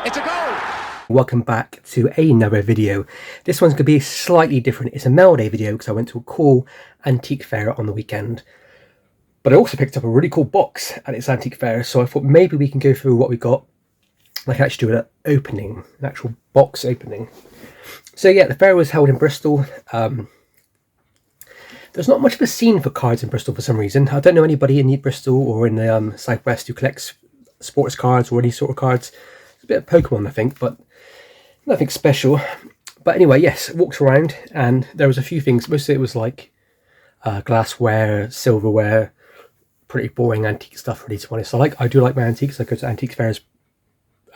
It's a goal! Welcome back to another video. This one's going to be slightly different. It's a mail day video because I went to a cool antique fair on the weekend. But I also picked up a really cool box at its antique fair, so I thought maybe we can go through what we got. I can actually do an opening, an actual box opening. So yeah, the fair was held in Bristol. There's not much of a scene for cards in Bristol for some reason. I don't know anybody in Bristol or in the southwest who collects sports cards or any sort of cards. It's a bit of Pokemon, I think, but nothing special. But anyway, yes, walked around and there was a few things. Most of it was like glassware, silverware, pretty boring antique stuff, really, to be honest. I do like my antiques. I go to antique fairs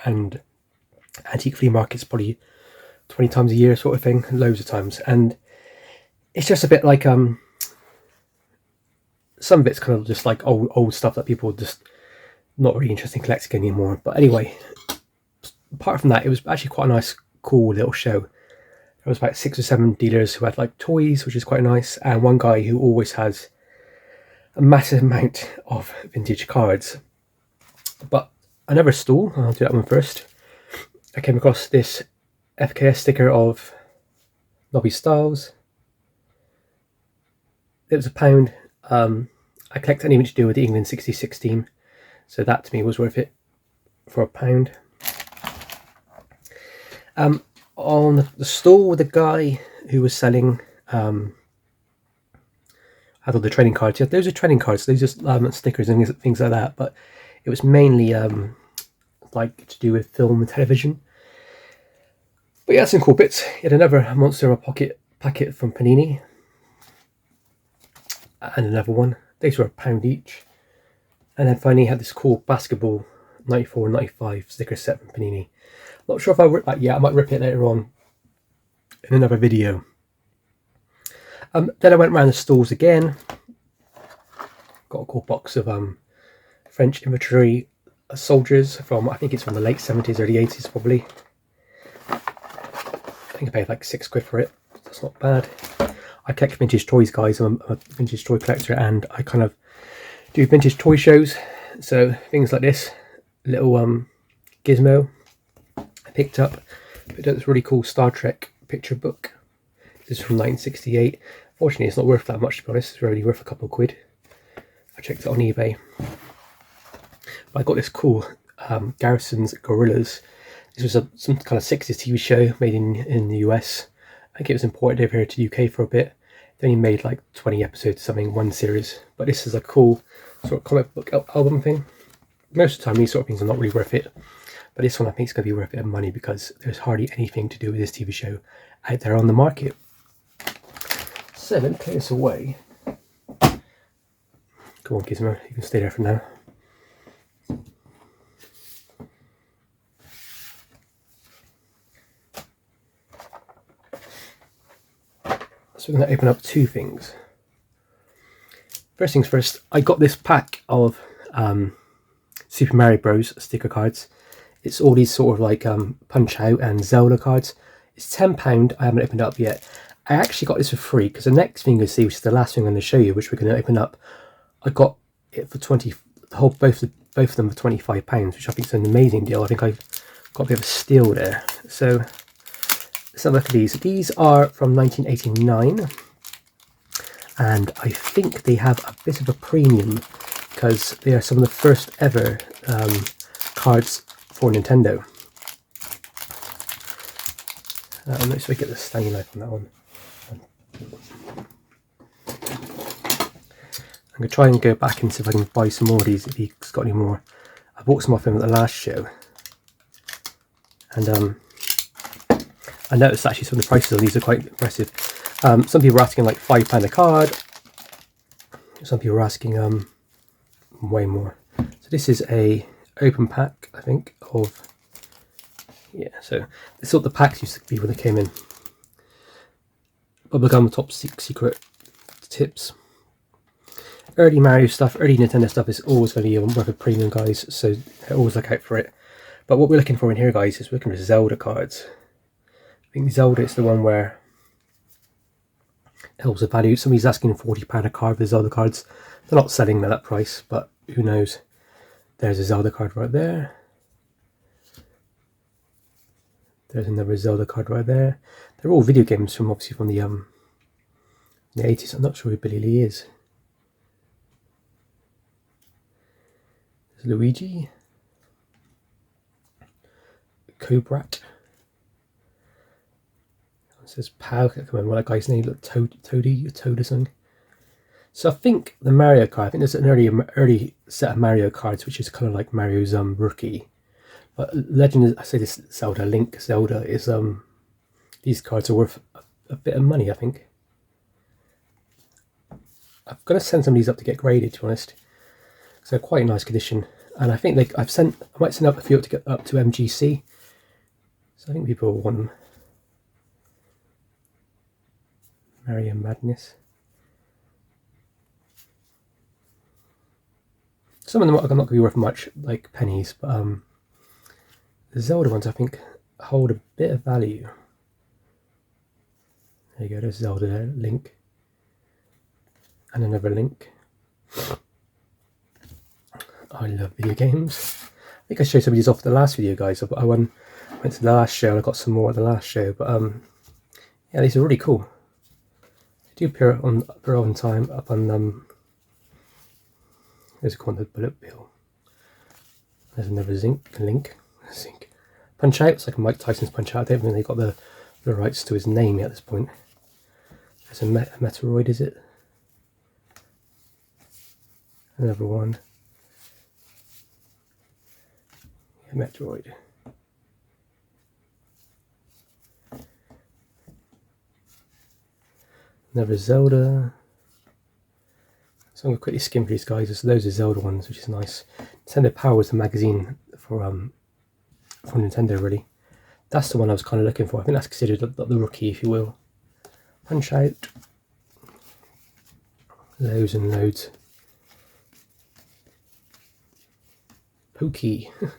and antique flea markets probably 20 times a year sort of thing, loads of times. And it's just a bit like some of it's kind of just like old stuff that people just not really interested in collecting anymore. But anyway, apart from that, it was actually quite a nice, cool little show. There was about 6 or 7 dealers who had like toys, which is quite nice, and one guy who always has a massive amount of vintage cards. But another stall, I'll do that one first. I came across this FKS sticker of Nobby Stiles. It was £1. I collect anything to do with the England 66 team, so that to me was worth it for £1. On the stall, the guy who was selling had all the trading cards. Yeah, those are trading cards. Those are stickers and things like that. But it was mainly like to do with film and television. But yeah, some cool bits. He had another Monster in a Pocket packet from Panini, and another one. These were £1 each. And then finally, he had this cool basketball 94 and 95 sticker set from Panini. Not sure if I'll rip that yet. I might rip it later on in another video. Then I went around the stalls again. Got a cool box of French infantry soldiers from, I think it's from the late 70s, early 80s probably. I think I paid like £6 for it. That's not bad. I collect vintage toys, guys. I'm a vintage toy collector, and I kind of do vintage toy shows. So things like this little gizmo I picked up this really cool Star Trek picture book. This is from 1968. Fortunately, it's not worth that much, to be honest. It's really worth a couple of quid. I checked it on eBay. But I got this cool Garrison's Gorillas. This was some kind of 60s TV show made in the US. I think it was imported over here to the UK for a bit. They only made like 20 episodes or something, one series. But this is a cool sort of comic book album thing. Most of the time, these sort of things are not really worth it. But this one I think is going to be worth a bit of money because there's hardly anything to do with this TV show out there on the market. So let me clear this away. Go on, Gizmo, you can stay there for now. So we're going to open up 2 things. First things first, I got this pack of Super Mario Bros. Sticker cards. It's all these sort of like Punch Out and Zelda cards. It's £10. I haven't opened it up yet. I actually got this for free because the next thing you'll see, which is the last thing I'm going to show you, which we're going to open up, I got it for both of them for £25, which I think is an amazing deal. I think I've got a bit of a steal there. So let's have a look at these. These are from 1989, and I think they have a bit of a premium because they are some of the first ever cards for Nintendo. Let's get the Stanley knife on that one. I'm going to try and go back and see if I can buy some more of these if he's got any more. I bought some off him at the last show. And I noticed actually some of the prices on these are quite impressive. Some people are asking like £5 a card. Some people are asking way more. So this is a open pack, I think, of, yeah, so this is what the packs used to be when they came in. Bubblegum top secret tips. Early Mario stuff, early Nintendo stuff is always going to be worth a premium, guys, so always look out for it. But what we're looking for in here, guys, is we're looking for Zelda cards. I think Zelda is the one where it holds a value. Somebody's asking £40 a card for Zelda cards. They're not selling at that price, but who knows. There's a Zelda card right there. There's another Zelda card right there. They're all video games from obviously from the 80s. I'm not sure who Billy Lee is. There's Luigi. Cobrat. It says Pow. I can't remember what that guy's name. Look, Toad or something. So I think the Mario card, I think there's an early set of Mario cards which is kind of like Mario's Rookie. But Legend, I say this Zelda, Link Zelda is these cards are worth a bit of money, I think. I'm gonna send some of these up to get graded, to be honest. So they're quite in nice condition. And I think I might send up a few to get up to MGC. So I think people will want them. Mario Madness. Some of them are not going to be worth much, like pennies, but the Zelda ones I think hold a bit of value. There you go, there's Zelda there, Link. And another Link. I love video games. I think I showed some of these off the last video, guys. I went to the last show and I got some more at the last show, but yeah, these are really cool. They do appear on time up on there's a quantum bullet bill. There's another Link. Punch Out. It's like Mike Tyson's Punch Out. I don't think they got the rights to his name yet at this point. There's a Meteoroid, is it? Another one. Yeah, Meteoroid. Another Zelda. So I'm going to quickly skim through these guys. So those are Zelda ones, which is nice. Nintendo Power is the magazine for Nintendo, really. That's the one I was kind of looking for. I think that's considered the Rookie, if you will. Punch Out. Loads and loads. Pokey. There's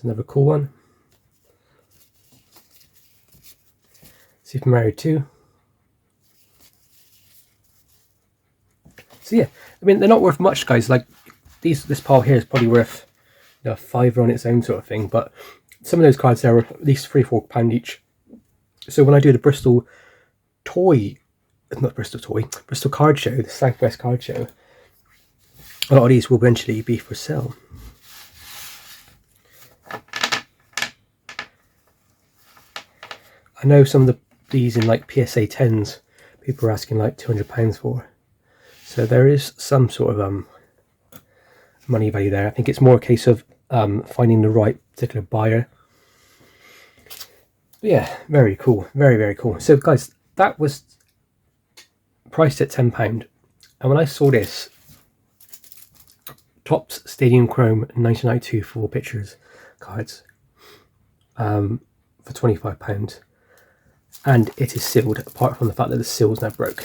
another cool one. Super Mario 2. So yeah, I mean, they're not worth much, guys. Like this pile here is probably worth a £5 on its own, sort of thing. But some of those cards there are at least £3-4 each. So when I do the Bristol Card Show, the Southwest Card Show, a lot of these will eventually be for sale. I know some of these in like PSA 10s, people are asking like £200 for. So there is some sort of money value there. I think it's more a case of finding the right particular buyer. But yeah, very cool, very, very cool. So guys, that was priced at £10, and when I saw this Topps Stadium Chrome 1992 4 pictures cards for £25, and it is sealed, apart from the fact that the seal's now broke.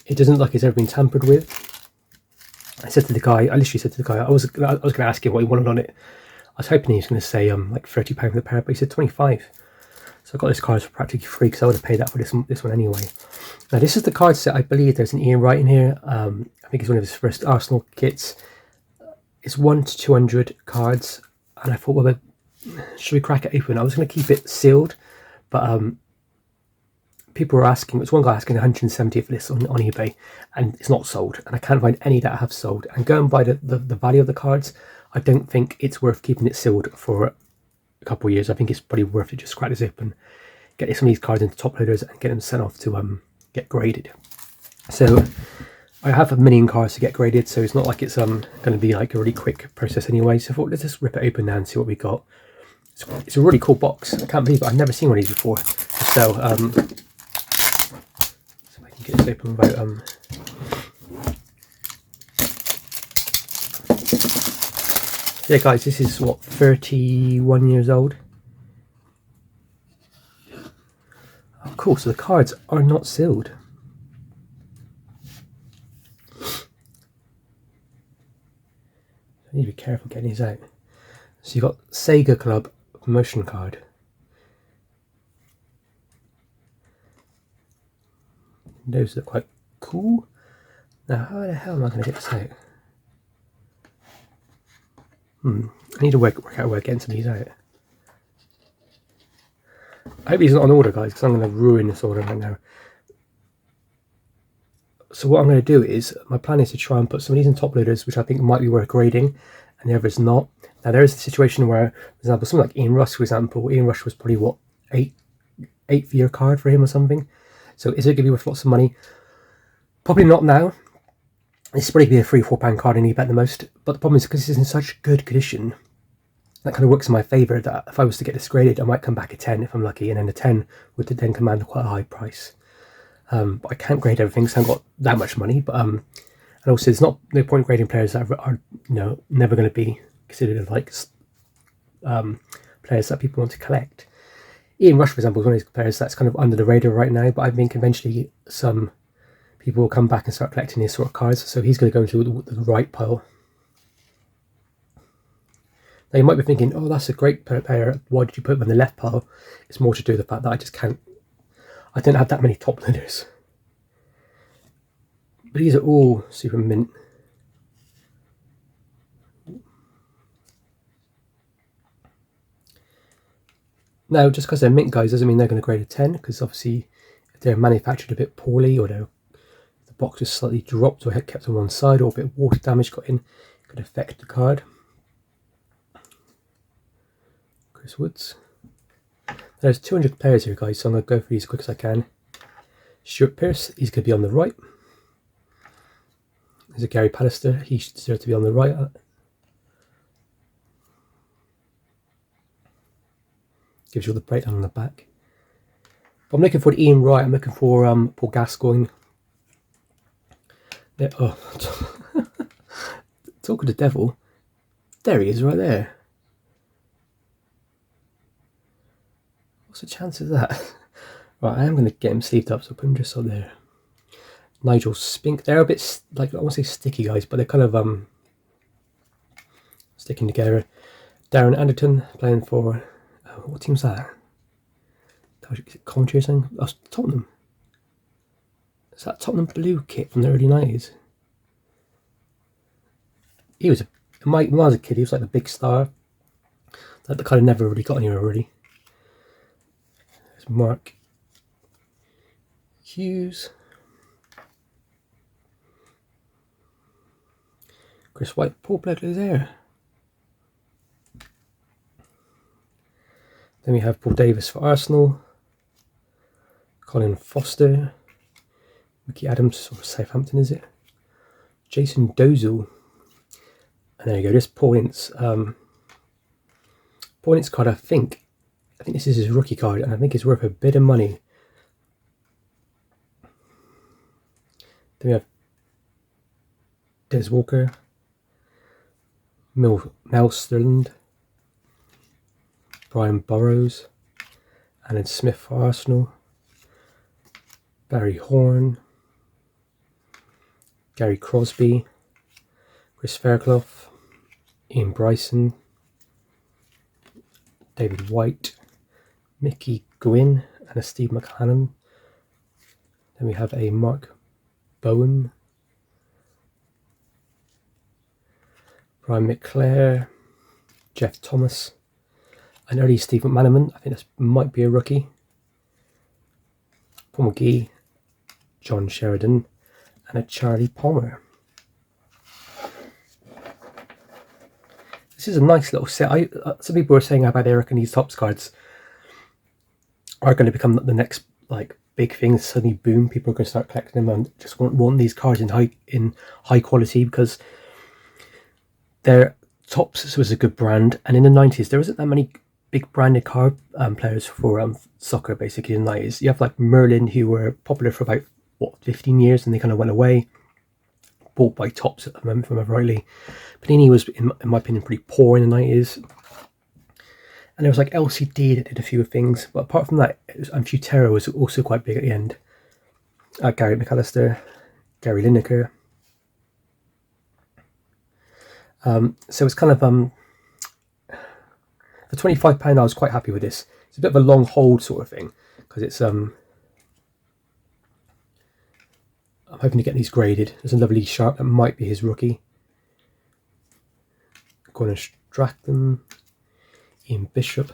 It doesn't look like it's ever been tampered with. I literally said to the guy, I was going to ask him what he wanted on it. I was hoping he was going to say like £30 for the pair, but he said 25. So I got this card for practically free because I would have paid that for this one anyway. Now this is the card set. I believe there's an Ian Wright in here. I think it's one of his first Arsenal kits. It's 1 to 200 cards, and I thought, well, should we crack it open? I was going to keep it sealed, but people were asking, there's one guy asking 170 for this on eBay, and it's not sold, and I can't find any that have sold. And going by the value of the cards, I don't think it's worth keeping it sealed for a couple of years. I think it's probably worth it just crack this open, get some of these cards into top loaders, and get them sent off to get graded. So I have a million cards to get graded, so it's not like it's going to be like a really quick process anyway. So I thought, let's just rip it open now and see what we got. It's a really cool box. I can't believe it. I've never seen one of these before. So get this open without yeah guys, this is what, 31 years old. Oh cool, so the cards are not sealed. I need to be careful getting these out. So you've got Sega Club promotion card. Those look quite cool. Now, how the hell am I going to get this out? I need to work out where getting some of these out. I hope he's not on order, guys, because I'm going to ruin this order right now. So what I'm going to do is, my plan is to try and put some of these in top loaders, which I think might be worth grading, and the others not. Now there is a situation where, for example, something like Ian Rush, for example, Ian Rush was probably what, eight for your card for him or something. So is it going to be worth lots of money? Probably not now. It's probably be a £3-4 card in eBay at the most. But the problem is, because it's in such good condition, that kind of works in my favour, that if I was to get this graded, I might come back a 10 if I'm lucky, and then the 10 would then command quite a high price. But I can't grade everything, so I haven't got that much money. But and also, there's no point grading players that are never going to be considered like players that people want to collect. Ian Rush, for example, is one of these players that's kind of under the radar right now, but I think eventually some people will come back and start collecting these sort of cards, so he's going to go into the right pile. Now you might be thinking, oh, that's a great player, why did you put him in the left pile? It's more to do with the fact that I don't have that many top loaders. But these are all super mint. Now, just because they're mint, guys, doesn't mean they're going to grade a 10, because obviously if they're manufactured a bit poorly, or the box is slightly dropped or kept on one side, or a bit of water damage got in, it could affect the card. Chris Woods. There's 200 players here, guys, so I'm going to go through these as quick as I can. Stuart Pearce, he's going to be on the right. There's a Gary Pallister, he should deserve to be on the right. Gives you all the breakdown on the back. But I'm looking for Ian Wright, I'm looking for Paul Gascoigne. There, oh, talk of the devil. There he is, right there. What's the chance of that? Right, I am going to get him sleeved up, so I'll put him just up there. Nigel Spink. They're a bit, like, I won't say sticky, guys, but they're kind of sticking together. Darren Anderton playing for, what team's that? Is it Coventry or something? Oh, Tottenham. Is that Tottenham blue kit from the early 90s? He was, when I was a kid, he was like the big star. That kind of never really got anywhere, really. There's Mark Hughes. Chris White, Paul Blackley there. Then we have Paul Davis for Arsenal. Colin Foster. Mickey Adams for Southampton, is it? Jason Dozell. And there you go, this Paul Ince. Paul Ince card, I think this is his rookie card, and I think it's worth a bit of money. Then we have Des Walker. Mel Sterland. Brian Burrows. Alan Smith for Arsenal. Barry Horn. Gary Crosby. Chris Fairclough. Ian Bryson. David White. Mickey Gwynn and a Steve McLennan. Then we have a Mark Bowen. Brian McClare. Jeff Thomas. An early Steve McManaman, I think this might be a rookie. Paul McGee. John Sheridan. And a Charlie Palmer. This is a nice little set. Some people are saying about they reckon these Topps cards are going to become the next like big thing. Suddenly boom, people are going to start collecting them and just want these cards in high quality, because they're Topps was a good brand, and in the 90s there wasn't that many big branded card players for soccer. Basically in the 90s you have like Merlin, who were popular for about 15 years, and they kind of went away, bought by Topps, if I remember rightly. Panini was, in my opinion, pretty poor in the 90s. And there was like LCD that did a few things, but apart from that, Futero was also quite big at the end. Gary McAllister, Gary Lineker. So it's kind of for £25 I was quite happy with this. It's a bit of a long hold sort of thing, because it's I'm hoping to get these graded. There's a lovely Sharp that might be his rookie. Gordon Strachan, Ian Bishop.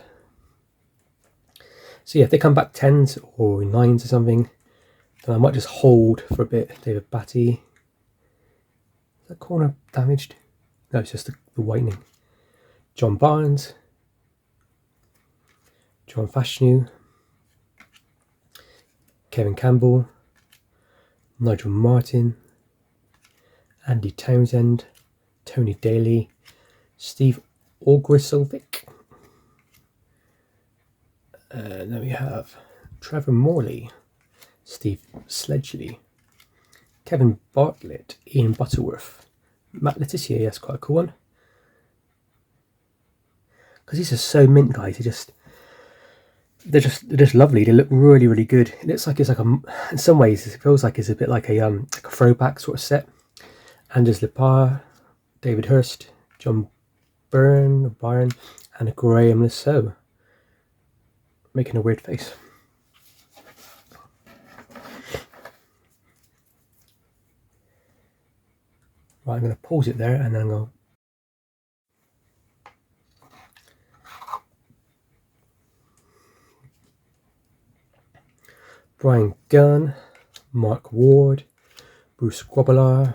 So yeah, if they come back 10s or 9s or something, then I might just hold for a bit. David Batty. Is that corner damaged? No, it's just the whitening. John Barnes. John Fashanu. Kevin Campbell. Nigel Martin. Andy Townsend. Tony Daly. Steve Ogrisovic. Then we have Trevor Morley. Steve Sledgley. Kevin Bartlett. Ian Butterworth. Matt Letizia, that's quite a cool one. Because these are so mint, guys. They're just lovely. They look really, really good. It looks like it's like in some ways it feels like it's a bit like a throwback sort of set. Anders Lepar, David Hurst, John Byrne, and Graham Lasso. Making a weird face. Right, I'm going to pause it there and then I'm going to Brian Gunn, Mark Ward, Bruce Grobbelaar,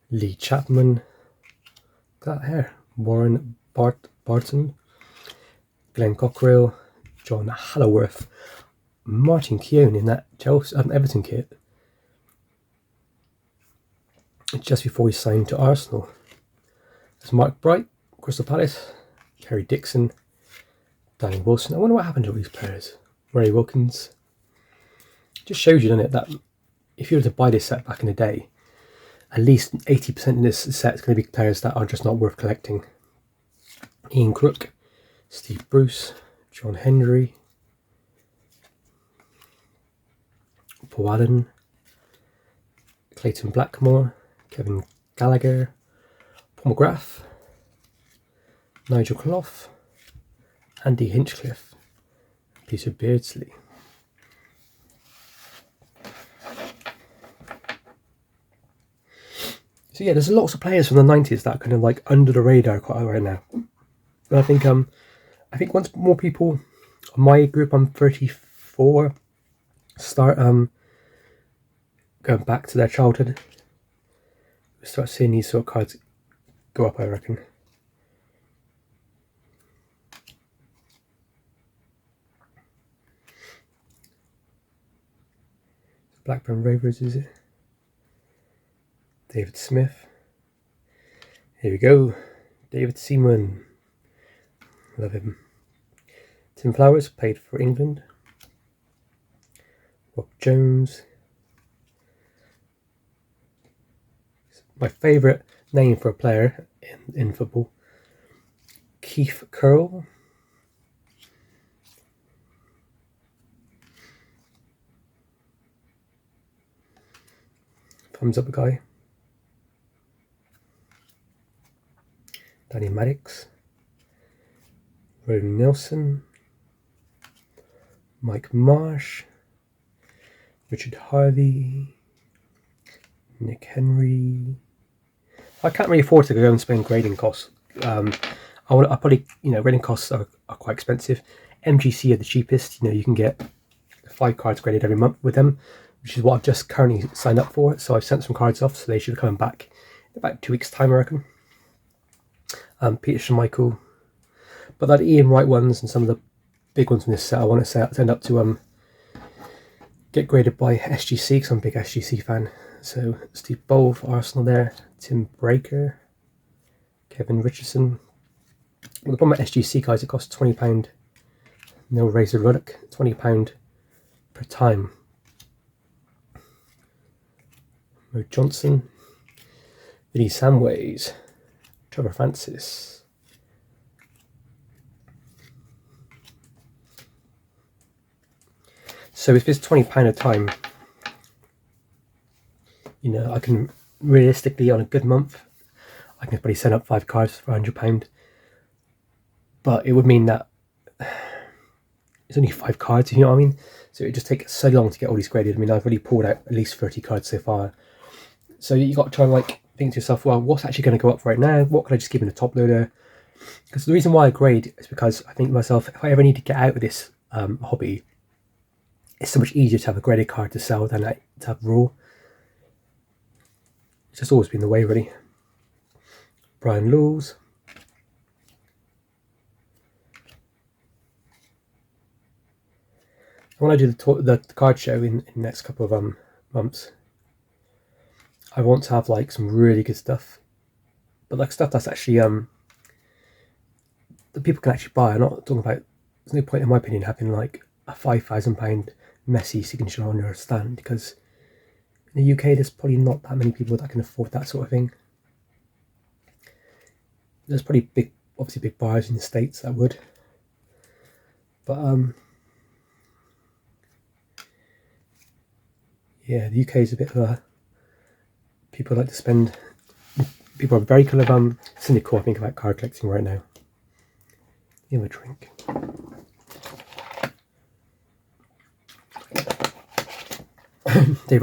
Lee Chapman, got hair, Warren Barton, Glenn Cockrell, John Halloworth, Martin Keown in that Chelsea Everton kit just before he signed to Arsenal. There's Mark Bright, Crystal Palace, Kerry Dixon, Danny Wilson. I wonder what happened to all these players. Ray Wilkins. Just shows you, doesn't it, that if you were to buy this set back in the day, at least 80% of this set is going to be players that are just not worth collecting. Ian Crook, Steve Bruce, John Henry, Paul Allen, Clayton Blackmore, Kevin Gallagher, Paul McGrath, Nigel Clough, Andy Hinchcliffe, Peter Beardsley. So yeah, there's lots of players from the 90s that are kind of like under the radar quite right now. And I think once more people, my group, I'm 34, start going back to their childhood, we start seeing these sort of cards go up, I reckon. Blackburn Rovers, is it? David Smith. Here we go. David Seaman. Love him. Tim Flowers played for England. Rob Jones. My favourite name for a player in football. Keith Curl. Thumbs up guy. Danny Maddox. Rowan Nelson. Mike Marsh. Richard Harvey. Nick Henry. I can't really afford to go and spend grading costs. I probably, grading costs are quite expensive. MGC are the cheapest. You can get 5 cards graded every month with them, which is what I've just currently signed up for. So I've sent some cards off, so they should be coming back in about 2 weeks' time, I reckon. Peter Schmeichel. But that Ian Wright ones and some of the big ones from this set, I want to send up to get graded by SGC, because I'm a big SGC fan. So Steve Bowl for Arsenal there, Tim Breaker, Kevin Richardson. Well, the problem with SGC, guys, it costs £20. No Razor Ruddock, £20 per time. Mo Johnson, Vinnie Samways, Trevor Francis. So if it's £20 a time, I can realistically, on a good month, I can probably send up 5 cards for £100. But it would mean that it's only 5 cards, you know what I mean? So it just takes so long to get all these graded. I mean, I've already pulled out at least 30 cards so far. So you got to try and think to yourself, well, what's actually going to go up right now? What can I just give in a top loader? Because the reason why I grade is because I think to myself, if I ever need to get out of this hobby, it's so much easier to have a graded card to sell than to have raw. It's just always been the way, really. Brian Laws. When I do the card show in the next couple of months, I want to have like some really good stuff, but like stuff that's actually that people can actually buy. I'm not talking about. There's no point, in my opinion, having like a £5,000 Messi signature on your stand, because in the UK there's probably not that many people that can afford that sort of thing. There's probably obviously big buyers in the States that would, but yeah, the UK is a bit of a. People like to spend. People are very kind of cynical, I think, about card collecting right now. Give me a drink. They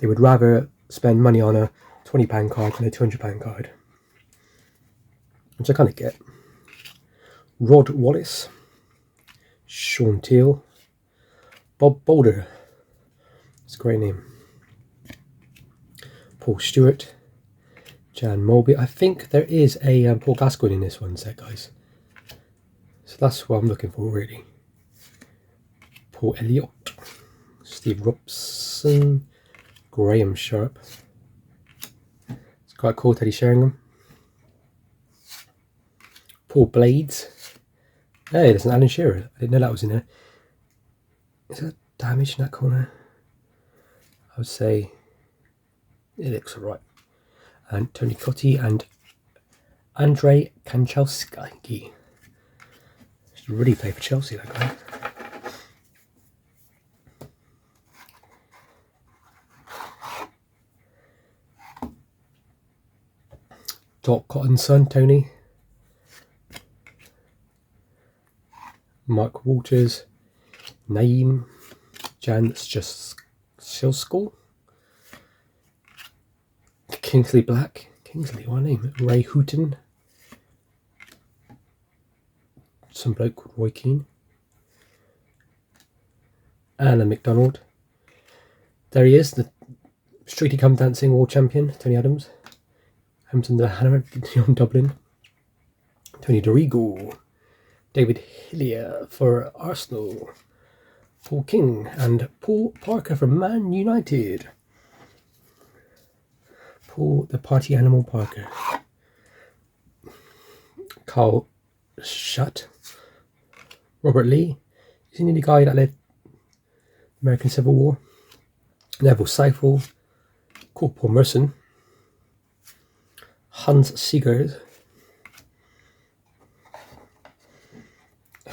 would rather spend money on a £20 card than a £200 card, which I kind of get. Rod Wallace, Sean Teal, Bob Boulder. It's a great name. Paul Stewart, Jan Mulby. I think there is a Paul Gascoigne in this one set, guys. So that's what I'm looking for, really. Paul Elliott, Steve Robson, Graham Sharp. It's quite cool that he's sharing them. Paul Blades. Hey, there's an Alan Shearer. I didn't know that was in there. Is that damage in that corner? I would say it looks alright. And Tony Cotti and Andrei Kanchelski. Should really play for Chelsea, that guy. Doc Cotton's son, Tony. Mike Walters. Naeem. Jan Schilskall. Kingsley Black. Kingsley, what a name. Ray Hooton. Some bloke called Roy Keane. Alan McDonald. There he is, the Strictly Come Dancing world champion, Tony Adams. Hampton the Hammer, Dion Dublin. Tony DeRigo. David Hillier for Arsenal. Paul King and Paul Parker from Man United. Paul the Party Animal Parker. Carl Shutt. Robert Lee. Isn't he the guy that led the American Civil War? Neville Seifel. Corporal Merson. Hans Siegers.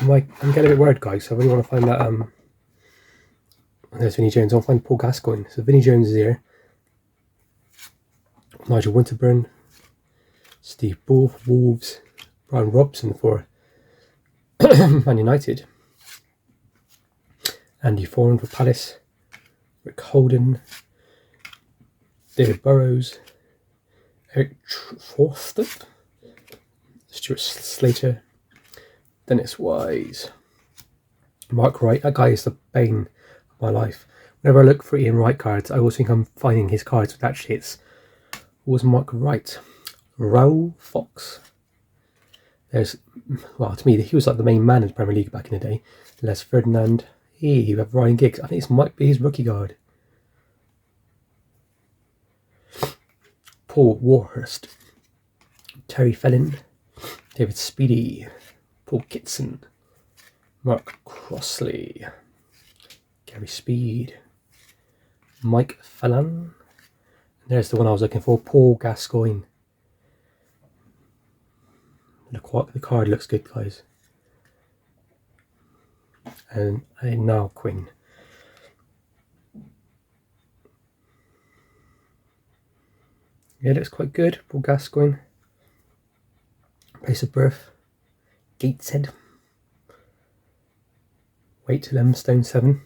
I'm getting a bit worried, guys, so I really want to find that. There's Vinnie Jones. I'll find Paul Gascoigne. So Vinnie Jones is here. Nigel Winterburn. Steve Bull for Wolves. Brian Robson for Man United. Andy Foran for Palace. Rick Holden. David Burrows. Eric Forster. Stuart Slater. Dennis Wise. Mark Wright. That guy is the bane of my life. Whenever I look for Ian Wright cards, I always think I'm finding his cards, but actually it's always Mark Wright. Raoul Fox. There's, well, to me, he was like the main man in the Premier League back in the day. Les Ferdinand. Here you have Ryan Giggs. I think this might be his rookie card. Paul Warhurst. Terry Fellin. David Speedy. Paul Kitson. Mark Crossley. Gary Speed. Mike Fallon. There's the one I was looking for, Paul Gascoigne. The card looks good, guys. And now Quinn. Yeah, it looks quite good. Paul Gascoigne. Place of birth. Gateshead. Weight 11 stone 7.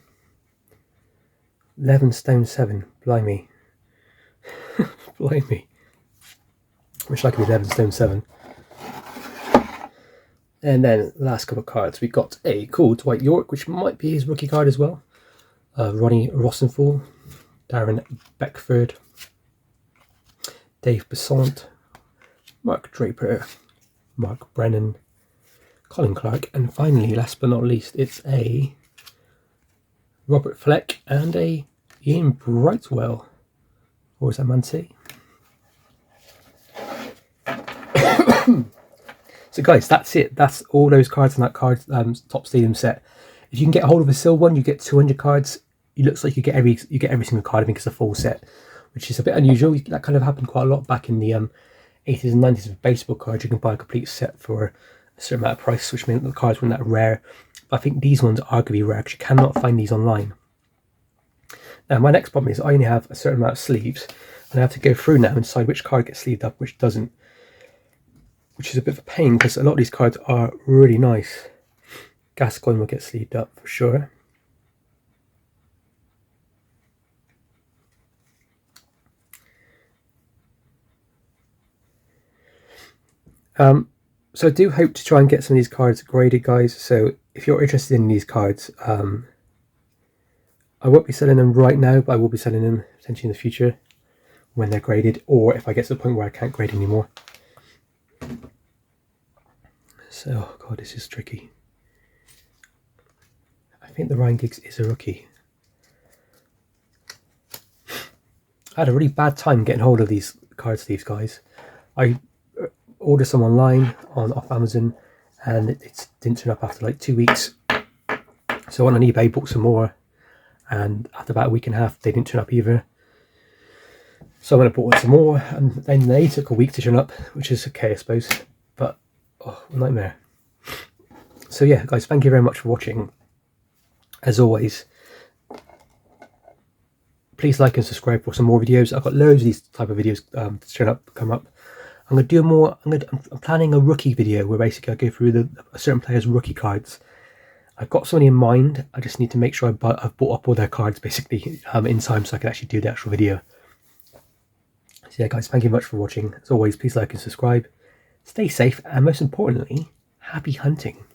11 stone 7. Blimey. Blimey. Wish I could be 11 stone 7. And then the last couple of cards, we've got a cool Dwight York, which might be his rookie card as well. Ronnie Rosenthal, Darren Beckford, Dave Besant, Mark Draper, Mark Brennan, Colin Clark, and finally, last but not least, it's a Robert Fleck and a Ian Brightwell. Or is that Man City? So guys, that's it. That's all those cards in that top stadium set. If you can get a hold of a silver one, you get 200 cards. It looks like you get every single card. I think it's a full set, which is a bit unusual. That kind of happened quite a lot back in the 80s and 90s with baseball cards. You can buy a complete set for a certain amount of price, which meant the cards weren't that rare. But I think these ones are going to be rare because you cannot find these online. Now my next problem is I only have a certain amount of sleeves, and I have to go through now and decide which card gets sleeved up, which doesn't. Which is a bit of a pain because a lot of these cards are really nice. Gascoigne will get sleeved up for sure. So I do hope to try and get some of these cards graded, guys. So if you're interested in these cards, I won't be selling them right now, but I will be selling them potentially in the future when they're graded, or if I get to the point where I can't grade anymore. So, oh God, this is tricky. I think the Ryan Giggs is a rookie. I had a really bad time getting hold of these card sleeves, guys. I ordered some online off Amazon, and it didn't turn up after like 2 weeks. So I went on eBay, bought some more, and after about a week and a half, they didn't turn up either. So I went and bought some more, and then they took a week to turn up, which is okay, I suppose. But oh, nightmare. So yeah, guys, thank you very much for watching. As always, please like and subscribe for some more videos. I've got loads of these type of videos to come up. I'm going to do more. I'm planning a rookie video where basically I go through a certain player's rookie cards. I've got somebody in mind. I just need to make sure I've bought up all their cards basically in time so I can actually do the actual video. So yeah, guys, thank you very much for watching. As always, please like and subscribe. Stay safe, and most importantly, happy hunting.